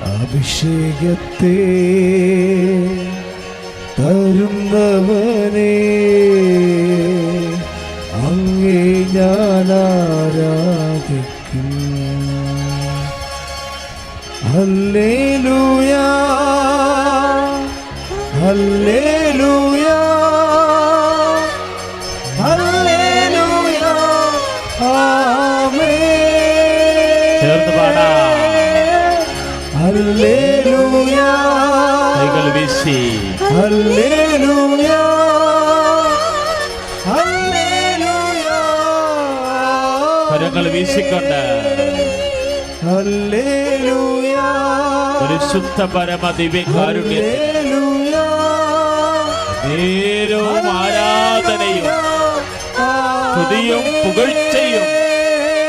അഭിഷേകത്തെ തരുന്നവനെ അങ്ങേ ഞാൻ ആരാധിക്കും. ഹല്ലേലൂയ ഹല്ലേലൂയ ഹല്ലേലൂയ ആമേൻ. ചേർന്ന് പാടാം. ഹല്ലേലൂയ കൈകൾ വീശി ഹല്ലേലൂയ ഹല്ലേലൂയ കരങ്ങൾ വീശിക്കൊണ്ട് ഹല്ലേലൂയ പരിശുദ്ധ പരമ ദിവ്യകാരുണ്യത്തിന് നേരവും ആരാധനയും സ്തുതിയും പുകഴ്ചയും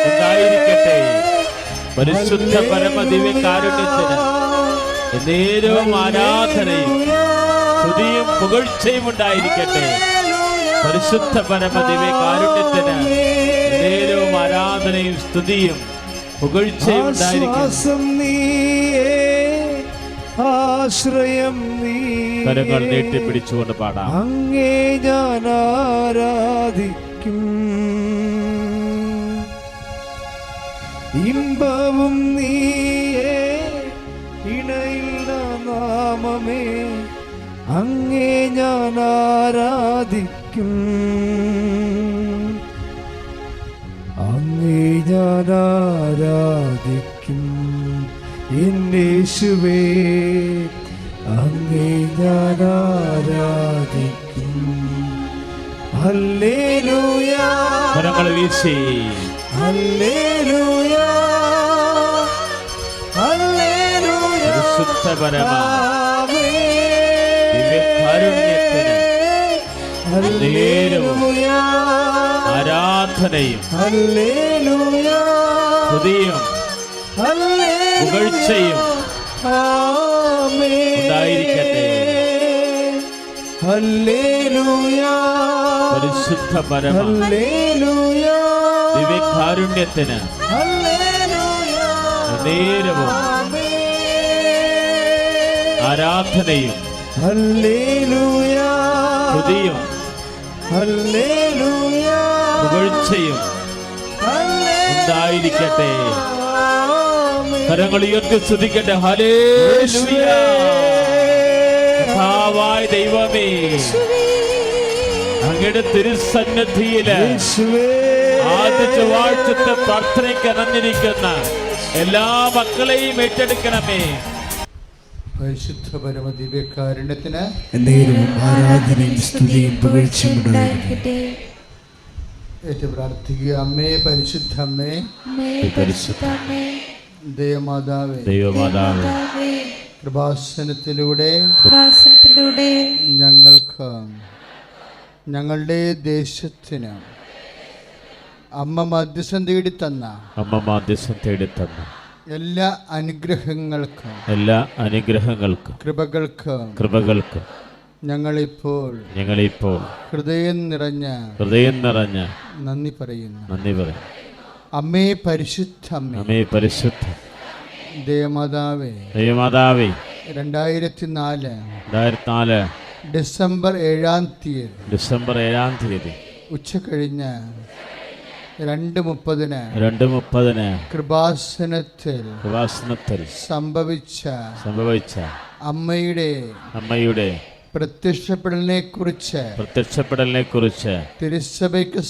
ഉണ്ടായിരിക്കട്ടെ. പരിശുദ്ധ പരമ ദിവ്യകാരുണ്യത്തിന് നേരവും ആരാധനയും സ്തുതിയും പുകഴ്ചയും ഉണ്ടായിരിക്കട്ടെ. പരിശുദ്ധ പരമ ദിവ്യകാരുണ്യത്തിന് നേരവും ആരാധനയും സ്തുതിയും പുകഴ്ചയും ഉണ്ടായിരിക്കട്ടെ. ആശ്രയം നീ. കരങ്ങൾ നീട്ടിപ്പിടിച്ചുകൊണ്ട് പാടാം. അങ്ങേ ഞാൻ ആരാധിക്കും. ഇമ്പവും നീയേ ഇണയില്ല നാമമേ അങ്ങേ ഞാൻ ആരാധിക്കും. അങ്ങേ ഞാൻ ആരാധിക്കും യേശുവേ അങ്ങേ ഞാൻ ആരാധിക്കും. ഹല്ലേലൂയ കരങ്ങൾ വീശി ഹല്ലേലൂയ ഹല്ലേലൂയ പരിശുദ്ധ പരമ ദിവ്യകാരുണ്യത്തിന് നേരവും ആരാധനയും ഹല്ലേലൂയ സ്തുതിയും പുകഴ്ചയും ഉണ്ടായിരിക്കട്ടെ. ഹല്ലേലൂയ പരിശുദ്ധ പരമ ദിവ്യകാരുണ്യത്തിന് നേരവും ആരാധനയും സ്തുതിയും പുകഴ്ചയും ഉണ്ടായിരിക്കട്ടെ. കരങ്ങൾ ഉയർത്തി സ്തുതിക്കട്ടെ. ഹല്ലേലൂയ. കർത്താവായ ദൈവമേ, അങ്ങയുടെ തിരുസന്നിധിയില് ആദ്യ ചൊവ്വാഴ്ചത്തെ പ്രാർത്ഥനയ്ക്ക് ഇറങ്ങിയിരിക്കുന്ന എല്ലാ മക്കളെയും ഏറ്റെടുക്കണമേ. പരിശുദ്ധ പരമ ദിവ്യകാരുണ്യത്തിന് ആരാധനയും സ്തുതിയും പുകഴ്ചയും ഉണ്ടായിരിക്കട്ടെ. ഏറ്റു പ്രാർത്ഥിക്കുക. അമ്മേ പരിശുദ്ധ അമ്മേ, ദൈവമാതാവേ, കൃപാസനത്തിലൂടെ ഞങ്ങൾക്ക് ഞങ്ങളുടെ ദേശത്തിന് അമ്മ മധ്യസ്ഥം തേടി തന്ന എല്ലാ അനുഗ്രഹങ്ങൾക്കും കൃപകൾക്ക് ഞങ്ങളിപ്പോൾ ഹൃദയം നിറഞ്ഞ നന്ദി പറയുന്നു. അമ്മേ പരിശുദ്ധ ദേവമാതാവേ, 2004 ഡിസംബർ 7-ാം തീയതി ഉച്ച കഴിഞ്ഞ് 2:30 കൃപാസനത്തിൽ സംഭവിച്ച അമ്മയുടെ പ്രത്യക്ഷപ്പെടലിനെ കുറിച്ച് തിരുസഭയ്ക്ക്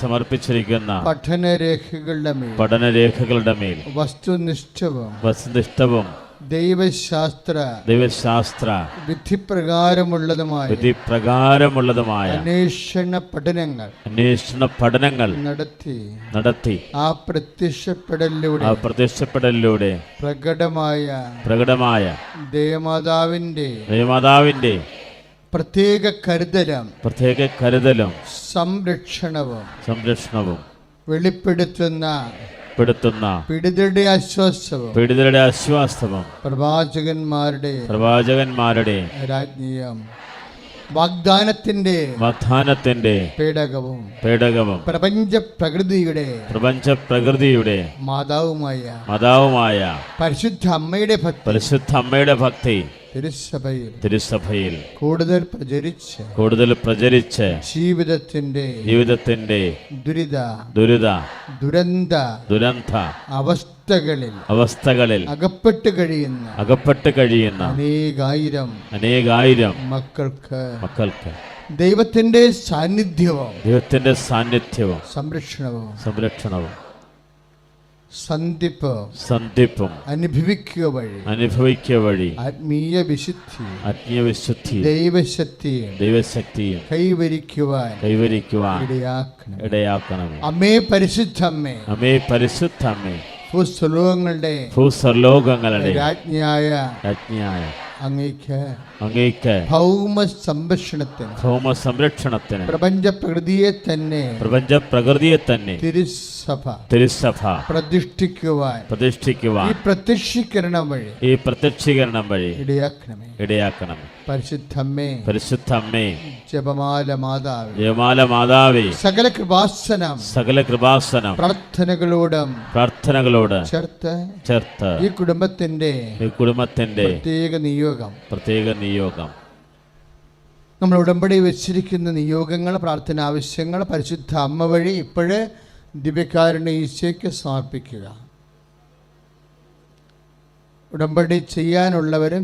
സമർപ്പിച്ചിരിക്കുന്ന പഠനരേഖകളുടെ മേൽ വസ്തുനിഷ്ഠവും ദൈവശാസ്ത്ര വിധിപ്രകാരമുള്ളതുമായ അന്വേഷണ പഠനങ്ങൾ നടത്തി ആ പ്രത്യക്ഷപ്പെടലിലൂടെ പ്രകടമായ ദേവമാതാവിന്റെ പ്രത്യേക കരുതലും സംരക്ഷണവും വെളിപ്പെടുത്തുന്ന പീഡിതരുടെ ആശ്വാസവും പ്രവാചകന്മാരുടെ രാജ്ഞിയും വാഗ്ദാനത്തിന്റെ പേടകവും പ്രപഞ്ച പ്രകൃതിയുടെ മാതാവുമായ പരിശുദ്ധ അമ്മയുടെ ഭക്തി തിരുസഭയിൽ കൂടുതൽ പ്രചരിച്ച് ജീവിതത്തിന്റെ ദുരന്ത അവസ്ഥകളിൽ അകപ്പെട്ട് കഴിയുന്ന അനേകായിരം മക്കൾക്ക് ദൈവത്തിന്റെ സാന്നിധ്യവും സംരക്ഷണവും സന്ധിപ്പും അനുഭവിക്കുക വഴി ആത്മീയ വിശുദ്ധി ദൈവശക്തിയും കൈവരിക്കുവാൻ ഇടയാക്കണം. അമ്മേ പരിശുദ്ധ അമ്മേ ഭൂസ്വർലോകങ്ങളുടെ രാജ്ഞിയായ അങ്ങേക്ക് ഭൗമ സംരക്ഷണത്തിന് പ്രപഞ്ച പ്രകൃതിയെ തന്നെ തിരുസഭ പ്രതിഷ്ഠിക്കുവാൻ ഈ പ്രത്യക്ഷീകരണം വഴി ഇടയാക്കണം. പരിശുദ്ധമ്മേ ജപമാല മാതാവേ സകല കൃപാസനം പ്രാർത്ഥനകളോട് ചേർത്ത് ഈ കുടുംബത്തിന്റെ പ്രത്യേക നിയോഗം നമ്മൾ ഉടമ്പടി വെച്ചിരിക്കുന്ന നിയോഗങ്ങൾ, പ്രാർത്ഥന ആവശ്യങ്ങൾ പരിശുദ്ധ അമ്മ വഴി ഇപ്പോഴേ ദിവ്യകാരുണ്യ ഈശോയ്ക്ക് സമർപ്പിക്കുക. ഉടമ്പടി ചെയ്യാനുള്ളവരും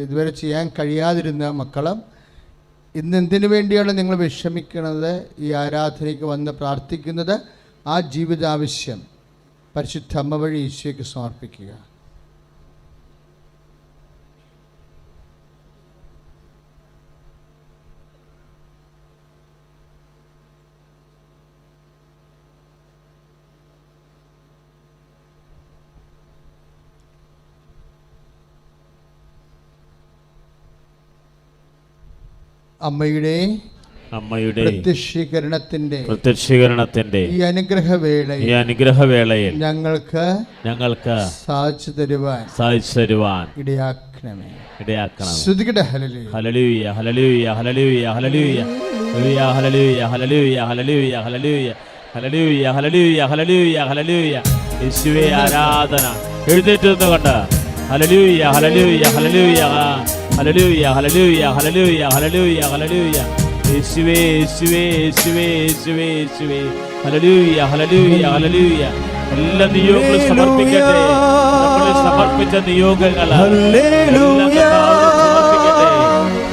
ഇതുവരെ ചെയ്യാൻ കഴിയാതിരുന്ന മക്കളും ഇന്നെന്തിനു വേണ്ടിയാണ് നിങ്ങൾ വിഷമിക്കുന്നത്, ഈ ആരാധനയ്ക്ക് വന്ന് പ്രാർത്ഥിക്കുന്നത്, ആ ജീവിതാവശ്യം പരിശുദ്ധ അമ്മ വഴി ഈശോയ്ക്ക് സമർപ്പിക്കുക. അമ്മയുടെ പ്രത്യക്ഷീകരണത്തിന്റെ ഈ അനുഗ്രഹവേളയിൽ ഞങ്ങൾക്ക് സാധിച്ചു തരുവാൻ ഇടയാക്കണമേ. ശ്രുതികട ഹല്ലേലൂയ ഹല്ലേലൂയ ഹല്ലേലൂയ ഹല്ലേലൂയ ഹല്ലേലൂയ ഹല്ലേലൂയ ഹല്ലേലൂയ ഹല്ലേലൂയ ഹല്ലേലൂയ ഹല്ലേലൂയ ഹല്ലേലൂയ ഹല്ലേലൂയ. യേശുവേ ആരാധന. എഴുന്നേറ്റ് നിന്നുകൊണ്ട് ഹല്ലേലൂയ ഹല്ലേലൂയ ഹല്ലേലൂയ ഹല്ലേലൂയ ഹല്ലേലൂയ ഹല്ലേലൂയ ഹല്ലേലൂയ ഹല്ലേലൂയ. യേശുവേ യേശുവേ യേശുവേ യേശുവേ യേശുവേ. ഹല്ലേലൂയ ഹല്ലേലൂയ ഹല്ലേലൂയ. എല്ലാ നിയോഗങ്ങളും സമർപ്പിക്കട്ടെ. നമ്മൾ സമർപ്പിച്ച നിയോഗങ്ങൾ സമർപ്പിക്കട്ടെ.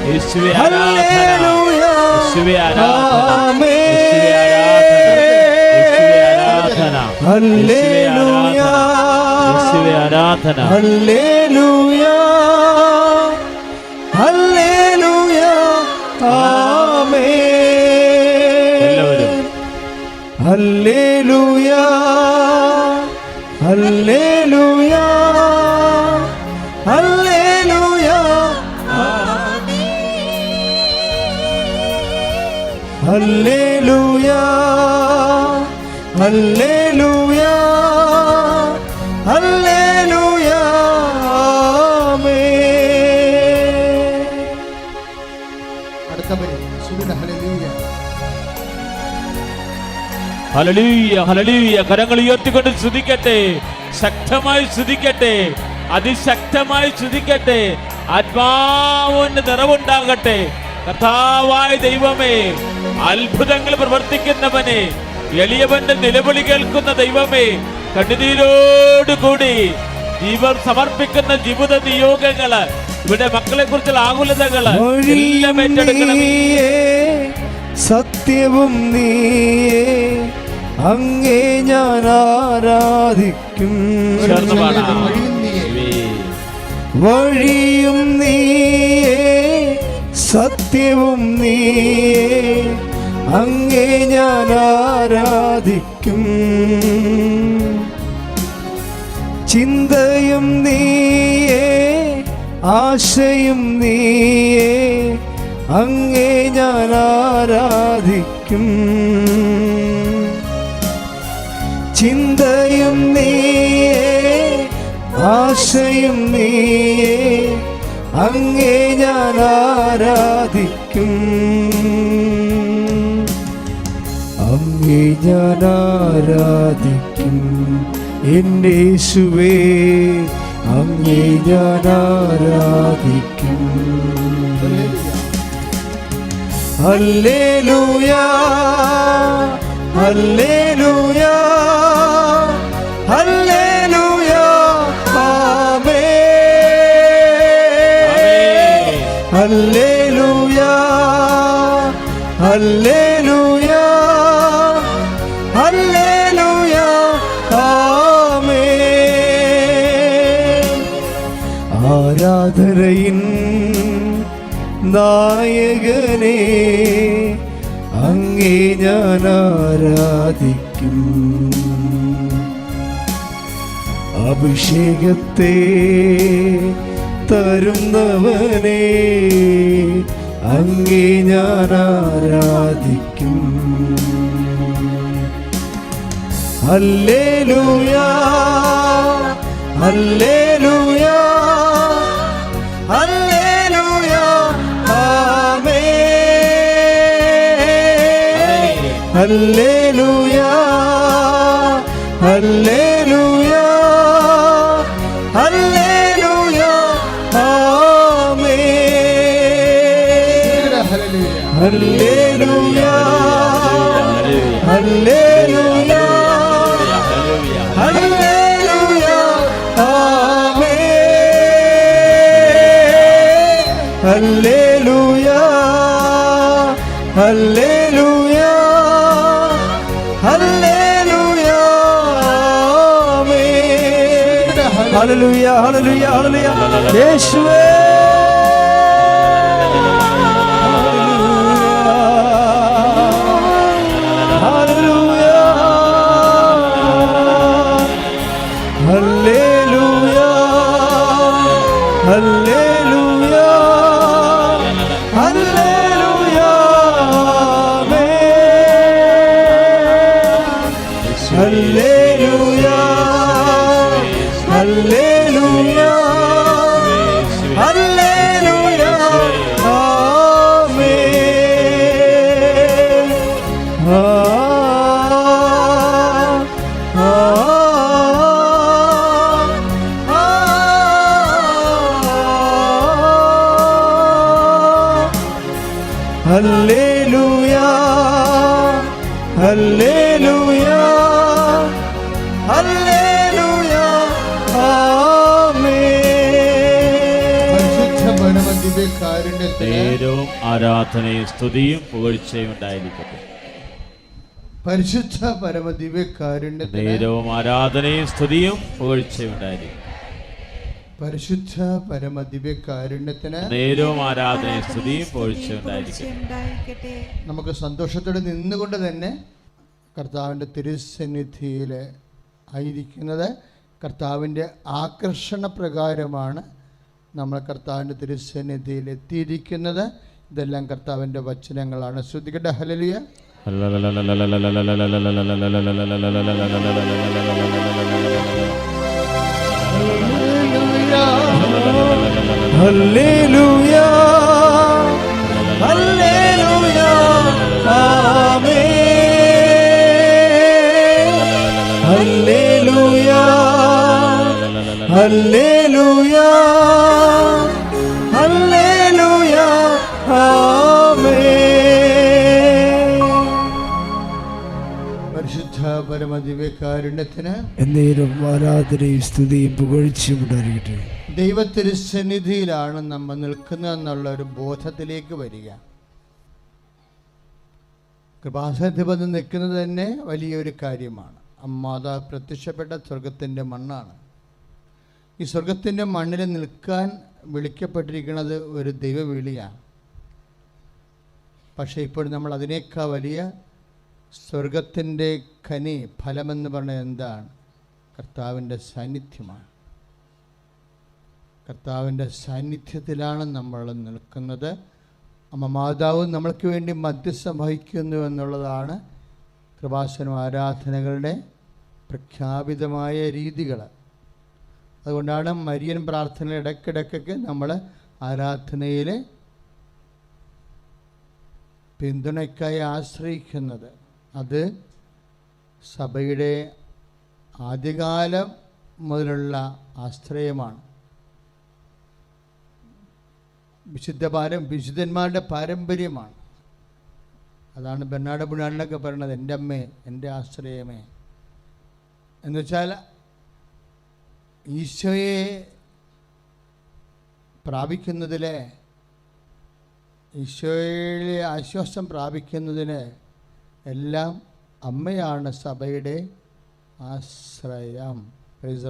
യേശുവേ ആരാധന. യേശുവേ ആരാധന. യേശുവേ ആരാധന. ഹല്ലേലൂയ യേശുവേ ആരാധന. ഹല്ലേലൂയ ഹല്ലേലൂയ ആമേൻ. എല്ലാവരും ഹല്ലേലൂയ ഹല്ലേലൂയ ഹല്ലേലൂയ ഹല്ലേലൂയ ഹല്ലേലൂയ ഹല്ലേലൂയ ആമേൻ. ഹല്ലേലൂയ ഹല്ലേലൂയ. കരങ്ങൾ ഉയർത്തിക്കൊണ്ട് സ്തുതിക്കട്ടെ. ശക്തമായി സ്തുതിക്കട്ടെ. അതിശക്തമായി സ്തുതിക്കട്ടെ. ആത്മാവിന്റെ നിറവുണ്ടാകട്ടെ. കർത്താവായ ദൈവമേ, അത്ഭുതങ്ങൾ പ്രവർത്തിക്കുന്നവനെ, എളിയവന്റെ നിലവിളി കേൾക്കുന്ന ദൈവമേ, കണ്ണുനീരോടുകൂടി ജീവൻ സമർപ്പിക്കുന്ന ജീവിത നിയോഗങ്ങള്, ഇവിടെ മക്കളെ കുറിച്ചുള്ള ആകുലതകള് എല്ലാം ഏറ്റെടുക്കണമേ. സത്യവും നീയേ, അങ്ങേ ഞാൻ ആരാധിക്കും. വഴിയും നീയേ, സത്യവും നീയേ, അങ്ങേ ഞാൻ ആരാധിക്കും. ചിന്തയും നീയേ, ആശയും നീയേ, അങ്ങേ ഞാൻ ആരാധിക്കും. ചിന്തയും നീയേ, ആശയും നീയേ, അങ്ങേ ഞാൻ ആരാധിക്കും. അങ്ങേ ഞാൻ ആരാധിക്കും എൻ്റെ യേശുവേ, അങ്ങേ ഞാൻ ആരാധിക്കും. ഹല്ലേലൂയ ഹല്ലേലൂയ ഹല്ലേലൂയ ആമേൻ. ഹല്ലേലൂയ ഹല്ലേലൂയ ഹല്ലേലൂയ ആമേൻ. ആരാധനയിൻ നായകനെ അങ്ങേ ഞാൻ ആരാധിക്കും. അഭിഷേകത്തെ തരുന്നവനെ അങ്ങേ ഞാൻ ആരാധിക്കും. ഹല്ലേലൂയ ഹല്ലേലൂയ ഹല്ലേലൂയ ആമേൻ. ഹല്ലേലൂയ ഹല്ലേലൂയ ഹല്ലേലൂയ ആമേൻ. ഹല്ലേലൂയ ഹല്ലേലൂയ ഹല്ലേലൂയ ആമേൻ. ഹല്ലേലൂയ ഹല്ലേലൂയ ഹല്ലേലൂയ ആമേൻ. ഹല്ലേലൂയ ഹല്ലേലൂയ ഹല്ലേലൂയ യേശുവേ. ഹല്ലേലൂയ ഹല്ലേലൂയ ഹല്ലേലൂയ ആമേൻ. നേരവും ആരാധനയും സ്തുതിയും പുകഴ്ചയും ഉണ്ടായിരിക്കട്ടെ. പരിശുദ്ധ പരമദിവ്യകാരുണ്യത്തിന് നേരവും ആരാധനയും സ്തുതിയും പുകഴ്ചയും ഉണ്ടായിരിക്കട്ടെ. പരിശുദ്ധ പരമദിവ്യകാരുണ്യത്തിന് നേരവും ആരാധനയും സ്തുതിയും പുകഴ്ചയും ഉണ്ടായിരിക്കട്ടെ. നമുക്ക് സന്തോഷത്തോടെ നിന്നുകൊണ്ട് തന്നെ കർത്താവിൻ്റെ തിരുസന്നിധിയിൽ ആയിരിക്കുന്നത് കർത്താവിൻ്റെ ആകർഷണ പ്രകാരമാണ് നമ്മൾ കർത്താവിൻ്റെ തിരുസന്നിധിയിൽ എത്തിയിരിക്കുന്നത്. ഇതെല്ലാം കർത്താവിൻ്റെ വചനങ്ങളാണ്. ശ്രദ്ധിക്കട്ടെ. ഹല്ലേലൂയ ഹല്ലേലൂയ ഹല്ലേലൂയ ആമേൻ. ഹല്ലേലൂയ ഹല്ലേലൂയ ഹല്ലേലൂയ ആമേൻ. പരിശുദ്ധ പരമദിവ്യകാരുണ്യത്തിന് എന്നേരം ആരാധനയും സ്തുതിയും പുകഴ്ചയും ഉണ്ടായിരിക്കട്ടെ. ദൈവത്തിരുസന്നിധിയിലാണ് നമ്മൾ നിൽക്കുന്നതെന്നുള്ള ഒരു ബോധത്തിലേക്ക് വരിക. കൃപാസനത്തിൽ വന്ന് നിൽക്കുന്നത് തന്നെ വലിയൊരു കാര്യമാണ്. മാതാവ് പ്രത്യക്ഷപ്പെട്ട സ്വർഗത്തിൻ്റെ മണ്ണാണ്. ഈ സ്വർഗത്തിൻ്റെ മണ്ണിൽ നിൽക്കാൻ വിളിക്കപ്പെട്ടിരിക്കുന്നത് ഒരു ദൈവവിളിയാണ്. പക്ഷേ ഇപ്പോൾ നമ്മൾ അതിനേക്കാൾ വലിയ സ്വർഗത്തിൻ്റെ ഖനി ഫലമെന്ന് പറഞ്ഞാൽ എന്താണ്? കർത്താവിൻ്റെ സാന്നിധ്യമാണ്. കർത്താവിൻ്റെ സാന്നിധ്യത്തിലാണ് നമ്മൾ നിൽക്കുന്നത്. അമ്മ മാതാവ് നമ്മൾക്ക് വേണ്ടി മധ്യസ്ഥം വഹിക്കുന്നു എന്നുള്ളതാണ് കൃപാസന ആരാധനകളുടെ പ്രഖ്യാപിതമായ രീതികൾ. അതുകൊണ്ടാണ് മരിയൻ പ്രാർത്ഥന ഇടയ്ക്കിടയ്ക്കൊക്കെ നമ്മൾ ആരാധനയിൽ പിന്തുണയ്ക്കായി ആശ്രയിക്കുന്നത്. അത് സഭയുടെ ആദ്യകാലം മുതലുള്ള ആശ്രയമാണ്. വിശുദ്ധന്മാരുടെ പാരമ്പര്യമാണ്. അതാണ് ബെർണാഡ് ബുണാനൊക്കെ പറയുന്നത്, എൻ്റെ അമ്മേ, എൻ്റെ ആശ്രയമേ. എന്നുവെച്ചാൽ ഈശോയെ പ്രാപിക്കുന്നതിലെ, ഈശോയിലെ ആശ്വാസം പ്രാപിക്കുന്നതിന് എല്ലാം അമ്മയാണ് സഭയുടെ ആശ്രയം. Praise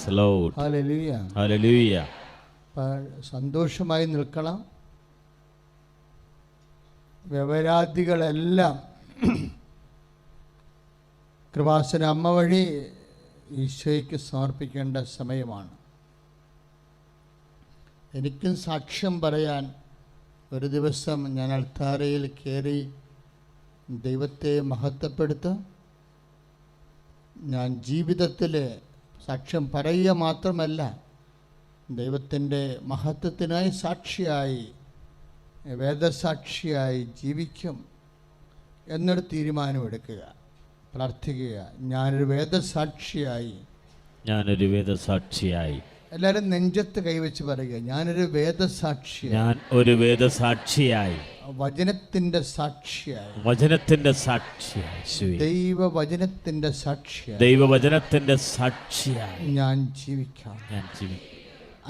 the Lord. Hallelujah. Hallelujah. സന്തോഷമായി നിൽക്കണം. വ്യവരാധികളെല്ലാം കൃപാസന അമ്മ വഴി ഈശോയ്ക്ക് സമർപ്പിക്കേണ്ട സമയമാണ്. എനിക്കും സാക്ഷ്യം പറയാൻ ഒരു ദിവസം ഞാൻ അൾത്താരയിൽ കയറി ദൈവത്തെ മഹത്വപ്പെടുത്തും. ഞാൻ ജീവിതത്തിൽ സാക്ഷ്യം പറയുക മാത്രമല്ല, ദൈവത്തിൻ്റെ മഹത്വത്തിനായി സാക്ഷിയായി, വേദസാക്ഷിയായി ജീവിക്കും എന്നൊരു തീരുമാനമെടുക്കുക. പ്രാർത്ഥിക്കുക, ഞാനൊരു വേദസാക്ഷിയായി. എല്ലാവരും നെഞ്ചത്ത് കൈവച്ച് പറയുക, ഞാനൊരു വേദസാക്ഷിയായി. ഞാൻ ഒരു വേദസാക്ഷിയായി, വചനത്തിന്റെ സാക്ഷിയായി, വചനത്തിന്റെ സാക്ഷിയായി, ദൈവവചനത്തിന്റെ സാക്ഷിയായി, ദൈവവചനത്തിന്റെ സാക്ഷിയായി ഞാൻ ജീവിക്കാം. ഞാൻ ജീവിക്കാം.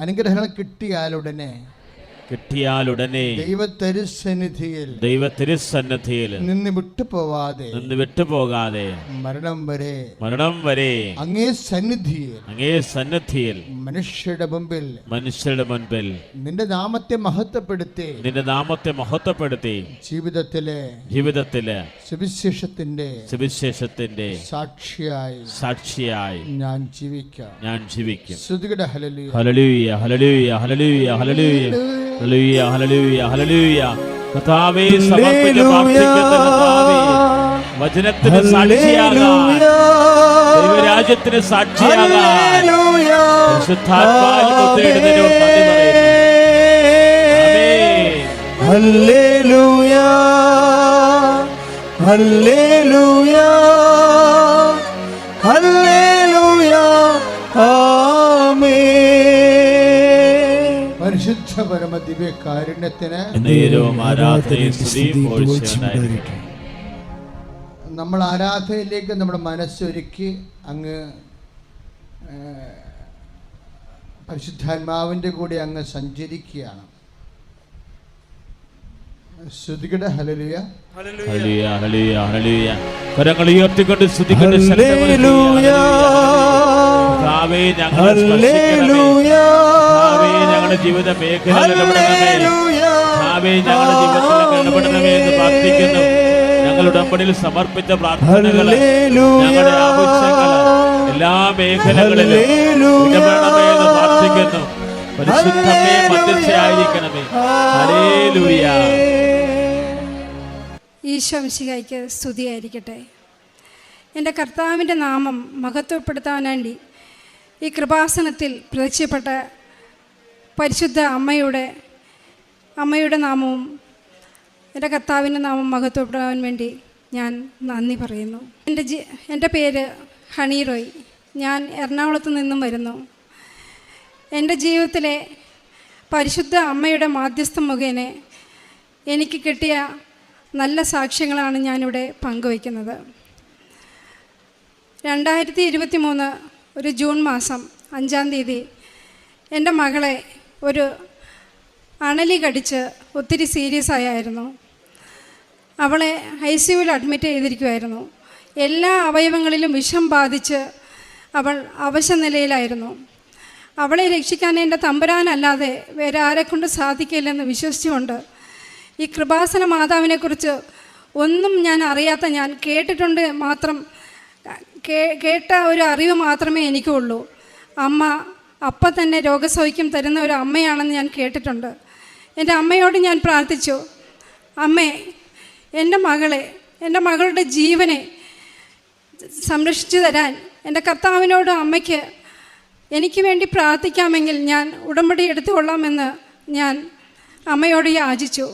അനുഗ്രഹങ്ങൾ കിട്ടിയാലുടനെ ദൈവ തിരുസന്നിധിയിൽ നിന്ന് വിട്ടുപോകാതെ മരണം വരെ അങ്ങേ സന്നിധിയിൽ മനുഷ്യരുടെ മുമ്പിൽ നിന്റെ നാമത്തെ മഹത്വപ്പെടുത്തി ജീവിതത്തിലെ സുവിശേഷത്തിന്റെ സാക്ഷിയായി ഞാൻ ജീവിക്കാം. സ്തുതിക്കട്ടെ. ഹല്ലേലൂയ, ഹല്ലേലൂയ, ഹല്ലേലൂയ, ഹല്ലേലൂയ, ഹല്ലേലൂയ, ഹല്ലേലൂയ, ഹല്ലേലൂയ. കർത്താവേ, സമർപ്പിച്ച പ്രാർത്ഥിക്കുന്ന കർത്താവേ, വചനത്തിന് സാക്ഷിയാകാൻ, ദൈവരാജ്യത്തിന് സാക്ഷിയാകാൻ പരിശുദ്ധാത്മാവിനെ തേടുന്നതിനോട് നന്ദി പറയുന്നു. ആമേൻ. ഹല്ലേലൂയ, ഹല്ലേലൂയ, ഹല്ലേലൂയ, ആമേൻ. പരിശുദ്ധ പരമ ദിവ്യകാരുണ്യത്തിന് നമ്മൾ ആരാധനയിലേക്ക് നമ്മുടെ മനസ്സൊരുക്കി അങ്ങ് പരിശുദ്ധാത്മാവിൻ്റെ കൂടെ അങ്ങ് സഞ്ചരിക്കുകയാണ്. സ്തുതിക്കട്ടെ. ഹല്ലേലൂയ, ഹല്ലേലൂയ, ഹല്ലേലൂയ, ഹല്ലേലൂയ. കരങ്ങൾ ഉയർത്തിക്കൊണ്ട് സ്തുതിക്കട്ടെ. ഹല്ലേലൂയ, കർത്താവേ, ഞങ്ങളെ സ്പർശിക്കണമേ. കർത്താവേ, ഞങ്ങളുടെ ജീവിത മേഖലകളിൽ ഇടപെടണമേ. കർത്താവേ, ഞങ്ങളുടെ ജീവിതത്തിൽ ഇടപെടണമേ എന്ന് പ്രാർത്ഥിക്കുന്നു. ഞങ്ങളുടെ ഉടമ്പടിയിൽ സമർപ്പിച്ച പ്രാർത്ഥനകൾ, ഞങ്ങളുടെ ആവശ്യങ്ങൾ എല്ലാ മേഖലകളിലും ഇടപെടണമേ എന്ന് പ്രാർത്ഥിക്കുന്നു. പരിശുദ്ധമേ, മധ്യസ്ഥയായിരിക്കണമേ. ഹല്ലേലൂയ. ഈശോ മിശിഹായ്ക്ക് സ്തുതിയായിരിക്കട്ടെ. എൻ്റെ കർത്താവിൻ്റെ നാമം മഹത്വപ്പെടുത്താൻ വേണ്ടി ഈ കൃപാസനത്തിൽ പ്രത്യക്ഷപ്പെട്ട പരിശുദ്ധ അമ്മയുടെ നാമവും എൻ്റെ കർത്താവിൻ്റെ നാമം മഹത്വപ്പെടാൻ വേണ്ടി ഞാൻ നന്ദി പറയുന്നു. എൻ്റെ പേര് ഹണി റോയ്. ഞാൻ എറണാകുളത്ത് നിന്നും വരുന്നു. എൻ്റെ ജീവിതത്തിലെ പരിശുദ്ധ അമ്മയുടെ മാധ്യസ്ഥം മുഖേന എനിക്ക് കിട്ടിയ നല്ല സാക്ഷ്യങ്ങളാണ് ഞാനിവിടെ പങ്കുവയ്ക്കുന്നത്. 2023 ഒരു ജൂൺ മാസം 5-ാം തീയതി എൻ്റെ മകളെ ഒരു അണലി കടിച്ച് ഒത്തിരി സീരിയസ് ആയിരുന്നു. അവളെ ICUവിൽ അഡ്മിറ്റ് ചെയ്തിരിക്കുമായിരുന്നു. എല്ലാ അവയവങ്ങളിലും വിഷം ബാധിച്ച് അവൾ അവശനിലയിലായിരുന്നു. അവളെ രക്ഷിക്കാൻ എൻ്റെ തമ്പുരാനല്ലാതെ വേറെ ആരെക്കൊണ്ട് സാധിക്കില്ലെന്ന് വിശ്വസിച്ചുകൊണ്ട് ഈ കൃപാസന മാതാവിനെക്കുറിച്ച് ഒന്നും ഞാൻ അറിയാത്ത, ഞാൻ കേട്ടിട്ടുണ്ട് മാത്രം, കേട്ട ഒരു അറിവ് മാത്രമേ എനിക്കുള്ളൂ. അമ്മ അപ്പം തന്നെ രോഗസൗഖ്യം തരുന്ന ഒരു അമ്മയാണെന്ന് ഞാൻ കേട്ടിട്ടുണ്ട്. എൻ്റെ അമ്മയോട് ഞാൻ പ്രാർത്ഥിച്ചു, അമ്മേ, എൻ്റെ മകളുടെ ജീവനെ സംരക്ഷിച്ചു തരാൻ എൻ്റെ കർത്താവിനോട് അമ്മയ്ക്ക് എനിക്ക് വേണ്ടി പ്രാർത്ഥിക്കാമെങ്കിൽ ഞാൻ ഉടമ്പടി എടുത്തുകൊള്ളാമെന്ന് ഞാൻ അമ്മയോട് യാചിച്ചു.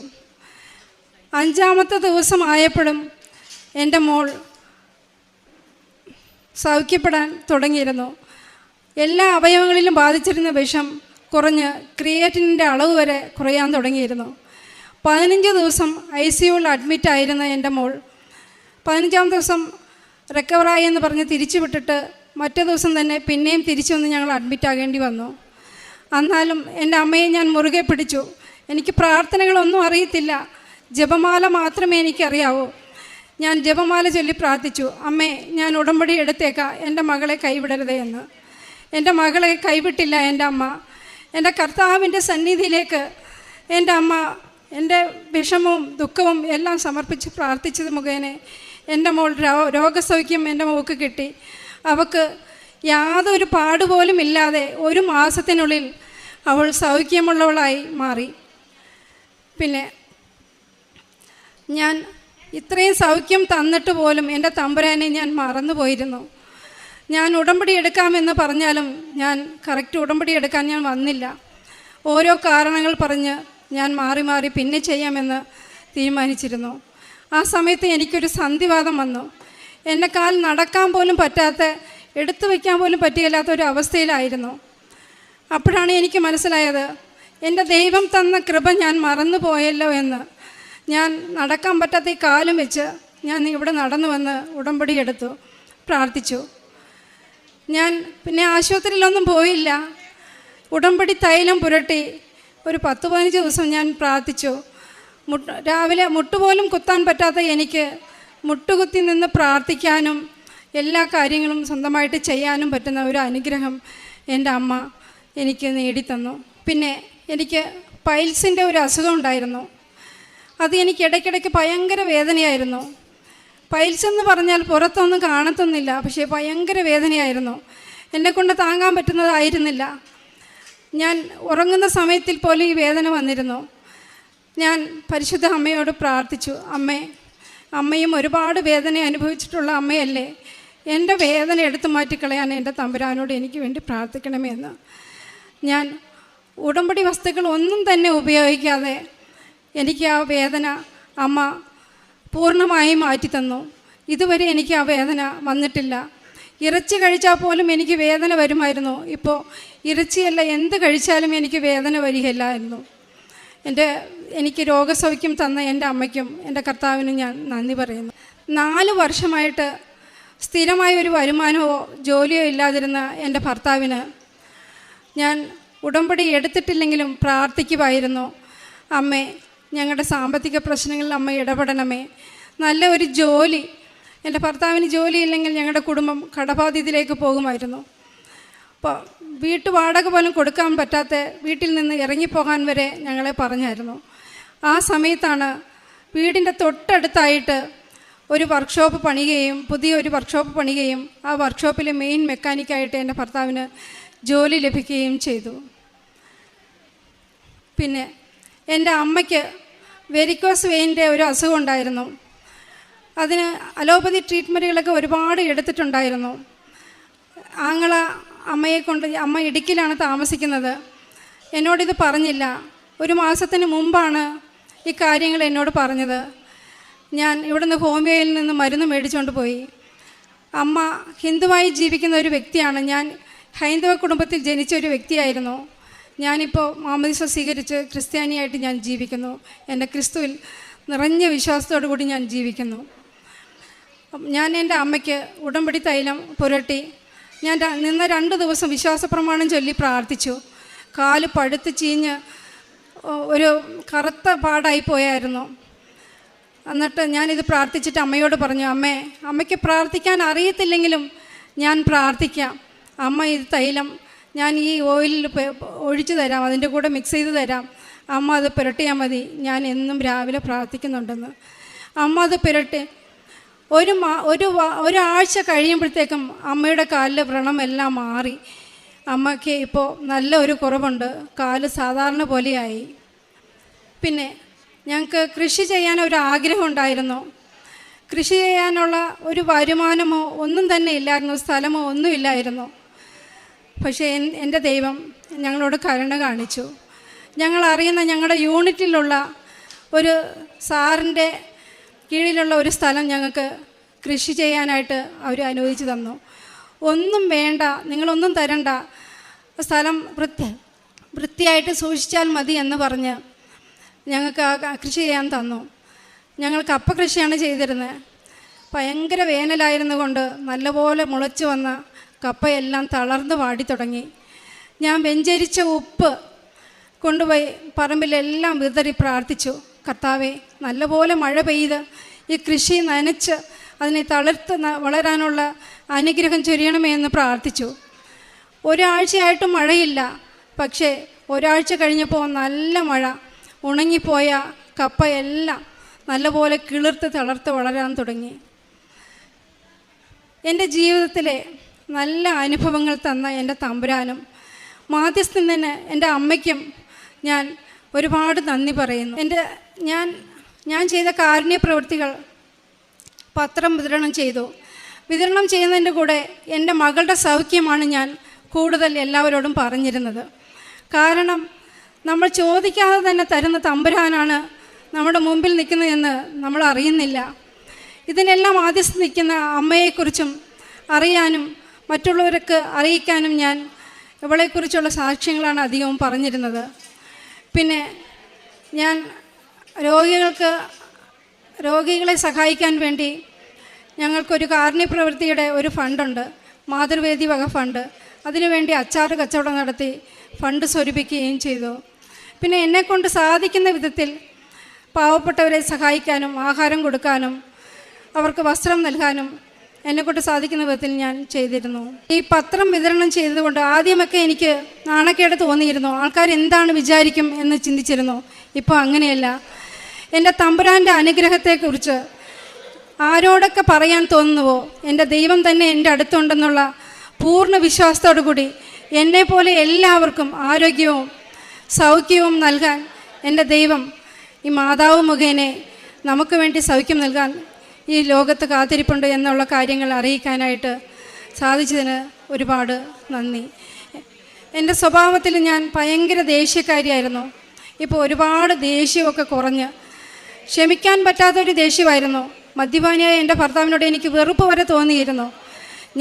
5-ാമത്തെ ദിവസമായപ്പോഴും എൻ്റെ മോൾ സൗഖ്യപ്പെടാൻ തുടങ്ങിയിരുന്നു. എല്ലാ അവയവങ്ങളിലും ബാധിച്ചിരുന്ന വിഷം കുറഞ്ഞ് ക്രിയേറ്റിനിൻ്റെ അളവ് വരെ കുറയാൻ തുടങ്ങിയിരുന്നു. 15 ദിവസം ICUവിൽ അഡ്മിറ്റായിരുന്ന എൻ്റെ മോൾ 15-ാം ദിവസം റിക്കവറായി എന്ന് പറഞ്ഞ് തിരിച്ചു വിട്ടിട്ട് മറ്റേ ദിവസം തന്നെ പിന്നെയും തിരിച്ചു വന്ന് ഞങ്ങൾ അഡ്മിറ്റാകേണ്ടി വന്നു. എന്നാലും എൻ്റെ അമ്മയെ ഞാൻ മുറുകെ പിടിച്ചു. എനിക്ക് പ്രാർത്ഥനകളൊന്നും അറിയത്തില്ല, ജപമാല മാത്രമേ എനിക്കറിയാവൂ. ഞാൻ ജപമാല ചൊല്ലി പ്രാർത്ഥിച്ചു, അമ്മേ ഞാൻ ഉടമ്പടി എടുത്തേക്കാം, എൻ്റെ മകളെ കൈവിടരുതേ എന്ന്. എൻ്റെ മകളെ കൈവിട്ടില്ല എൻ്റെ അമ്മ. എൻ്റെ കർത്താവിൻ്റെ സന്നിധിയിലേക്ക് എൻ്റെ അമ്മ എൻ്റെ വിഷമവും ദുഃഖവും എല്ലാം സമർപ്പിച്ച് പ്രാർത്ഥിച്ചത് മുഖേന എൻ്റെ മോൾ രോഗസൗഖ്യം എൻ്റെ മോൾക്ക് കിട്ടി. അവൾക്ക് യാതൊരു പാടുപോലും ഇല്ലാതെ 1 മാസത്തിനുള്ളിൽ അവൾ സൗഖ്യമുള്ളവളായി മാറി. പിന്നെ ഞാൻ ഇത്രയും സൗഖ്യം തന്നിട്ട് പോലും എൻ്റെ തമ്പുരാനെ ഞാൻ മറന്നുപോയിരുന്നു. ഞാൻ ഉടമ്പടി എടുക്കാമെന്ന് പറഞ്ഞാലും ഞാൻ കറക്റ്റ് ഉടമ്പടി എടുക്കാൻ ഞാൻ വന്നില്ല. ഓരോ കാരണങ്ങൾ പറഞ്ഞ് ഞാൻ മാറി മാറി പിന്നെ ചെയ്യാമെന്ന് തീരുമാനിച്ചിരുന്നു. ആ സമയത്ത് എനിക്കൊരു സന്ധിവാതം വന്നു. എൻ്റെ കാൽ നടക്കാൻ പോലും പറ്റാത്ത, എടുത്തു വയ്ക്കാൻ പോലും പറ്റുകയില്ലാത്ത ഒരു അവസ്ഥയിലായിരുന്നു. അപ്പോഴാണ് എനിക്ക് മനസ്സിലായത്, എൻ്റെ ദൈവം തന്ന കൃപ ഞാൻ മറന്നു പോയല്ലോ എന്ന്. ഞാൻ നടക്കാൻ പറ്റാത്ത ഈ കാലും വെച്ച് ഞാൻ ഇവിടെ നടന്നു വന്ന് ഉടമ്പടി എടുത്തു, പ്രാർത്ഥിച്ചു. ഞാൻ പിന്നെ ആശുപത്രിയിലൊന്നും പോയില്ല. ഉടമ്പടി തൈലം പുരട്ടി ഒരു 10-15 ദിവസം ഞാൻ പ്രാർത്ഥിച്ചു. രാവിലെ മുട്ടുപോലും കുത്താൻ പറ്റാത്ത എനിക്ക് മുട്ടുകുത്തി നിന്ന് പ്രാർത്ഥിക്കാനും എല്ലാ കാര്യങ്ങളും സ്വന്തമായിട്ട് ചെയ്യാനും പറ്റുന്ന ഒരു അനുഗ്രഹം എൻ്റെ അമ്മ എനിക്ക് നേടിത്തന്നു. പിന്നെ എനിക്ക് പൈൽസിൻ്റെ ഒരു അസുഖം ഉണ്ടായിരുന്നു. അത് എനിക്ക് ഇടയ്ക്കിടയ്ക്ക് ഭയങ്കര വേദനയായിരുന്നു. പൈൽസ് എന്ന് പറഞ്ഞാൽ പുറത്തൊന്നും കാണത്തൊന്നുമില്ല, പക്ഷേ ഭയങ്കര വേദനയായിരുന്നു. എന്നെക്കൊണ്ട് താങ്ങാൻ പറ്റുന്നതായിരുന്നില്ല. ഞാൻ ഉറങ്ങുന്ന സമയത്തിൽ പോലും ഈ വേദന വന്നിരുന്നു. ഞാൻ പരിശുദ്ധ അമ്മയോട് പ്രാർത്ഥിച്ചു, അമ്മയും ഒരുപാട് വേദന അനുഭവിച്ചിട്ടുള്ള അമ്മയല്ലേ, എൻ്റെ വേദന എടുത്തു മാറ്റിക്കളയാൻ എൻ്റെ തമ്പുരാനോട് എനിക്ക് വേണ്ടി പ്രാർത്ഥിക്കണമേ എന്ന്. ഞാൻ ഉടമ്പടി വസ്തുക്കൾ ഒന്നും തന്നെ ഉപയോഗിക്കാതെ എനിക്ക് ആ വേദന അമ്മ പൂർണ്ണമായും മാറ്റിത്തന്നു. ഇതുവരെ എനിക്ക് ആ വേദന വന്നിട്ടില്ല. ഇറച്ചി കഴിച്ചാൽ പോലും എനിക്ക് വേദന വരുമായിരുന്നു. ഇപ്പോൾ ഇറച്ചിയല്ല, എന്ത് കഴിച്ചാലും എനിക്ക് വേദന വരികയില്ലായിരുന്നു. എനിക്ക് രോഗസൗഖ്യം തന്ന എൻ്റെ അമ്മയ്ക്കും എൻ്റെ കർത്താവിനും ഞാൻ നന്ദി പറയുന്നു. 4 വർഷമായിട്ട് സ്ഥിരമായ ഒരു വരുമാനമോ ജോലിയോ ഇല്ലാതിരുന്ന എൻ്റെ ഭർത്താവിന് ഞാൻ ഉടമ്പടി എടുത്തിട്ടില്ലെങ്കിലും പ്രാർത്ഥിക്കുമായിരുന്നു, അമ്മേ ഞങ്ങളുടെ സാമ്പത്തിക പ്രശ്നങ്ങളിൽ അമ്മ ഇടപെടണമേ, നല്ല ഒരു ജോലി. എൻ്റെ ഭർത്താവിന് ജോലിയില്ലെങ്കിൽ ഞങ്ങളുടെ കുടുംബം കടബാധ്യതയിലേക്ക് പോകുമായിരുന്നു. അപ്പോൾ വീട്ടുവാടക പോലും കൊടുക്കാൻ പറ്റാത്ത വീട്ടിൽ നിന്ന് ഇറങ്ങിപ്പോകാൻ വരെ ഞങ്ങളെ പറഞ്ഞായിരുന്നു. ആ സമയത്താണ് വീടിൻ്റെ തൊട്ടടുത്തായിട്ട് ഒരു വർക്ക്ഷോപ്പ് പണിയുകയും പുതിയൊരു വർക്ക്ഷോപ്പ് പണിയുകയും ആ വർക്ക്ഷോപ്പിലെ മെയിൻ മെക്കാനിക്കായിട്ട് എൻ്റെ ഭർത്താവിന് ജോലി ലഭിക്കുകയും ചെയ്തു. പിന്നെ എൻ്റെ അമ്മയ്ക്ക് വെരിക്കോസ് വെയിൻ്റെ ഒരു അസുഖം ഉണ്ടായിരുന്നു. അതിന് അലോപ്പതി ട്രീറ്റ്മെൻറ്റുകളൊക്കെ ഒരുപാട് എടുത്തിട്ടുണ്ടായിരുന്നു. ആങ്ങള അമ്മ ഇടുക്കിയിലാണ് താമസിക്കുന്നത്. എന്നോടിത് പറഞ്ഞില്ല. 1 മാസത്തിന് മുമ്പാണ് ഈ കാര്യങ്ങൾ എന്നോട് പറഞ്ഞത്. ഞാൻ ഇവിടുന്ന് ഹോമിയോയിൽ നിന്ന് മരുന്ന് മേടിച്ചുകൊണ്ട് പോയി. അമ്മ ഹിന്ദുവായി ജീവിക്കുന്ന ഒരു വ്യക്തിയാണ്. ഞാൻ ഹൈന്ദവ കുടുംബത്തിൽ ജനിച്ച ഒരു വ്യക്തിയായിരുന്നു. ഞാനിപ്പോൾ മാമോദീസ സ്വീകരിച്ച് ക്രിസ്ത്യാനിയായിട്ട് ഞാൻ ജീവിക്കുന്നു. എൻ്റെ ക്രിസ്തുവിൽ നിറഞ്ഞ വിശ്വാസത്തോടു കൂടി ഞാൻ ജീവിക്കുന്നു. ഞാൻ എൻ്റെ അമ്മയ്ക്ക് ഉടമ്പടി തൈലം പുരട്ടി ഞാൻ നിന്ന 2 ദിവസം വിശ്വാസപ്രമാണം ചൊല്ലി പ്രാർത്ഥിച്ചു. കാല് പഴുത്ത് ചീഞ്ഞ് ഒരു കറുത്ത പാടായി പോയായിരുന്നു. എന്നിട്ട് ഞാനിത് പ്രാർത്ഥിച്ചിട്ട് അമ്മയോട് പറഞ്ഞു, അമ്മയ്ക്ക് പ്രാർത്ഥിക്കാൻ അറിയത്തില്ലെങ്കിലും ഞാൻ പ്രാർത്ഥിക്കാം. അമ്മ ഇത് തൈലം ഞാൻ ഈ ഓയിലിൽ ഒഴിച്ചു തരാം, അതിൻ്റെ കൂടെ മിക്സ് ചെയ്ത് തരാം, അമ്മ അത് പുരട്ടിയാൽ മതി, ഞാൻ എന്നും രാവിലെ പ്രാർത്ഥിക്കുന്നുണ്ടെന്ന്. അമ്മ അത് പുരട്ടി ഒരാഴ്ച കഴിയുമ്പോഴത്തേക്കും അമ്മയുടെ കാലിലെ വ്രണം എല്ലാം മാറി. അമ്മയ്ക്ക് ഇപ്പോൾ നല്ല ഒരു കുറവുണ്ട്, കാല് സാധാരണ പോലെയായി. പിന്നെ ഞങ്ങൾക്ക് കൃഷി ചെയ്യാൻ ഒരു ആഗ്രഹം ഉണ്ടായിരുന്നു. കൃഷി ചെയ്യാനുള്ള ഒരു വരുമാനമോ ഒന്നും തന്നെ ഇല്ലായിരുന്നു, സ്ഥലമോ ഒന്നുമില്ലായിരുന്നു. പക്ഷേ എൻ്റെ ദൈവം ഞങ്ങളോട് കരുണ കാണിച്ചു. ഞങ്ങളറിയുന്ന ഞങ്ങളുടെ യൂണിറ്റിലുള്ള ഒരു സാറിൻ്റെ കീഴിലുള്ള ഒരു സ്ഥലം ഞങ്ങൾക്ക് കൃഷി ചെയ്യാനായിട്ട് അവർ അനുവദിച്ചു തന്നു. ഒന്നും വേണ്ട, നിങ്ങളൊന്നും തരണ്ട, സ്ഥലം വൃത്തിയായിട്ട് സൂക്ഷിച്ചാൽ മതി എന്ന് പറഞ്ഞ് ഞങ്ങൾക്ക് ആ കൃഷി ചെയ്യാൻ തന്നു. ഞങ്ങൾ കപ്പ കൃഷിയാണ് ചെയ്തിരുന്നത്. ഭയങ്കര വേനലായിരുന്നു കൊണ്ട് നല്ലപോലെ മുളച്ചു വന്ന കപ്പയെല്ലാം തളർന്ന് വാടി തുടങ്ങി. ഞാൻ വെഞ്ചരിച്ച ഉപ്പ് കൊണ്ടുപോയി പറമ്പിലെല്ലാം വിതറി പ്രാർത്ഥിച്ചു, കർത്താവേ നല്ലപോലെ മഴ പെയ്ത് ഈ കൃഷി നനച്ച് അതിനെ തളിർത്ത് വളരാനുള്ള അനുഗ്രഹം ചൊരിയണമേ എന്ന് പ്രാർത്ഥിച്ചു. ഒരാഴ്ചയായിട്ടും മഴയില്ല. പക്ഷേ ഒരാഴ്ച കഴിഞ്ഞപ്പോൾ നല്ല മഴ. ഉണങ്ങിപ്പോയ കപ്പയെല്ലാം നല്ലപോലെ കിളിർത്ത് തളർത്ത് വളരാൻ തുടങ്ങി. എൻ്റെ ജീവിതത്തിലെ നല്ല അനുഭവങ്ങൾ തന്ന എൻ്റെ തമ്പുരാനും മാധ്യസ്ഥൻ തന്നെ എൻ്റെ അമ്മയ്ക്കും ഞാൻ ഒരുപാട് നന്ദി പറയുന്നു. ഞാൻ ചെയ്ത കാരുണ്യ പ്രവൃത്തികൾ പത്രം വിതരണം ചെയ്തു. വിതരണം ചെയ്യുന്നതിൻ്റെ കൂടെ എൻ്റെ മകളുടെ സൗഖ്യമാണ് ഞാൻ കൂടുതൽ എല്ലാവരോടും പറഞ്ഞിരുന്നത്. കാരണം നമ്മൾ ചോദിക്കാതെ തന്നെ തരുന്ന തമ്പുരാനാണ് നമ്മുടെ മുമ്പിൽ നിൽക്കുന്നതെന്ന് നമ്മൾ അറിയുന്നില്ല. ഇതിനെല്ലാം ആദ്യം നിൽക്കുന്ന അമ്മയെക്കുറിച്ചും അറിയാനും മറ്റുള്ളവർക്ക് അറിയിക്കാനും ഞാൻ ഇവളെക്കുറിച്ചുള്ള സാക്ഷ്യങ്ങളാണ് അധികവും പറഞ്ഞിരുന്നത്. പിന്നെ ഞാൻ രോഗികളെ സഹായിക്കാൻ വേണ്ടി ഞങ്ങൾക്കൊരു കാരുണ്യ പ്രവൃത്തിയുടെ ഒരു ഫണ്ടുണ്ട്, മാതൃവേദി വക ഫണ്ട്. അതിനുവേണ്ടി അച്ചാറ് കച്ചവടം നടത്തി ഫണ്ട് സ്വരൂപിക്കുകയും ചെയ്തു. പിന്നെ എന്നെക്കൊണ്ട് സാധിക്കുന്ന വിധത്തിൽ പാവപ്പെട്ടവരെ സഹായിക്കാനും ആഹാരം കൊടുക്കാനും അവർക്ക് വസ്ത്രം നൽകാനും എന്നെക്കൊണ്ട് സാധിക്കുന്ന വിധത്തിൽ ഞാൻ ചെയ്തിരുന്നു. ഈ പത്രം വിതരണം ചെയ്തതുകൊണ്ട് ആദ്യമൊക്കെ എനിക്ക് നാണക്കേട് തോന്നിയിരുന്നു. ആൾക്കാർ എന്താണ് വിചാരിക്കും എന്ന് ചിന്തിച്ചിരുന്നു. ഇപ്പോൾ അങ്ങനെയല്ല. എൻ്റെ തമ്പുരാൻ്റെ അനുഗ്രഹത്തെക്കുറിച്ച് ആരോടൊക്കെ പറയാൻ തോന്നുന്നുവോ എൻ്റെ ദൈവം തന്നെ എൻ്റെ അടുത്തുണ്ടെന്നുള്ള പൂർണ്ണ വിശ്വാസത്തോടു കൂടി എന്നെപ്പോലെ എല്ലാവർക്കും ആരോഗ്യവും സൗഖ്യവും നൽകാൻ എൻ്റെ ദൈവം ഈ മാതാവ് മുഖേനെ നമുക്ക് വേണ്ടി സൗഖ്യം നൽകാൻ ഈ ലോകത്ത് കാത്തിരിപ്പുണ്ട് എന്നുള്ള കാര്യങ്ങൾ അറിയിക്കാനായിട്ട് സാധിച്ചതിന് ഒരുപാട് നന്ദി. എൻ്റെ സ്വഭാവത്തിൽ ഞാൻ ഭയങ്കര ദേഷ്യക്കാരിയായിരുന്നു. ഇപ്പോൾ ഒരുപാട് ദേഷ്യമൊക്കെ കുറഞ്ഞ് ക്ഷമിക്കാൻ പറ്റാത്തൊരു ദേഷ്യമായിരുന്നു. മദ്യപാനിയായ എൻ്റെ ഭർത്താവിനോട് എനിക്ക് വെറുപ്പ് വരെ തോന്നിയിരുന്നു.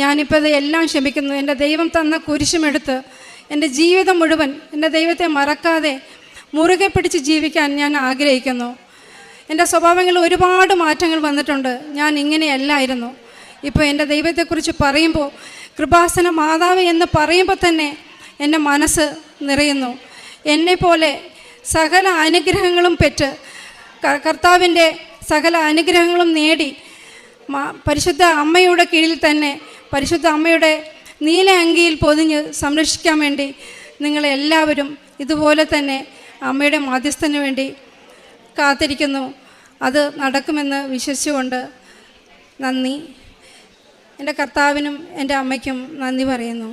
ഞാനിപ്പോൾ ഇത് എല്ലാം ക്ഷമിക്കുന്നു. എൻ്റെ ദൈവം തന്ന കുരിശുമെടുത്ത് എൻ്റെ ജീവിതം മുഴുവൻ എൻ്റെ ദൈവത്തെ മറക്കാതെ മുറുകെ പിടിച്ച് ജീവിക്കാൻ ഞാൻ ആഗ്രഹിക്കുന്നു. എൻ്റെ സ്വഭാവങ്ങളിൽ ഒരുപാട് മാറ്റങ്ങൾ വന്നിട്ടുണ്ട്. ഞാൻ ഇങ്ങനെയല്ലായിരുന്നു. ഇപ്പോൾ എൻ്റെ ദൈവത്തെക്കുറിച്ച് പറയുമ്പോൾ, കൃപാസന മാതാവ് എന്ന് പറയുമ്പോൾ തന്നെ എൻ്റെ മനസ്സ് നിറയുന്നു. എന്നെപ്പോലെ സകല അനുഗ്രഹങ്ങളും പെറ്റ് കർത്താവിൻ്റെ സകല അനുഗ്രഹങ്ങളും നേടി പരിശുദ്ധ അമ്മയുടെ കീഴിൽ തന്നെ പരിശുദ്ധ അമ്മയുടെ നീല അങ്കിയിൽ പൊതിഞ്ഞ് സംരക്ഷിക്കാൻ വേണ്ടി നിങ്ങളെല്ലാവരും ഇതുപോലെ തന്നെ അമ്മയുടെ മാധ്യസ്ഥന് വേണ്ടി കാത്തിരിക്കുന്നു. അത് നടക്കുമെന്ന് വിശ്വസിച്ചുകൊണ്ട് നന്ദി. എൻ്റെ കർത്താവിനും എൻ്റെ അമ്മയ്ക്കും നന്ദി പറയുന്നു.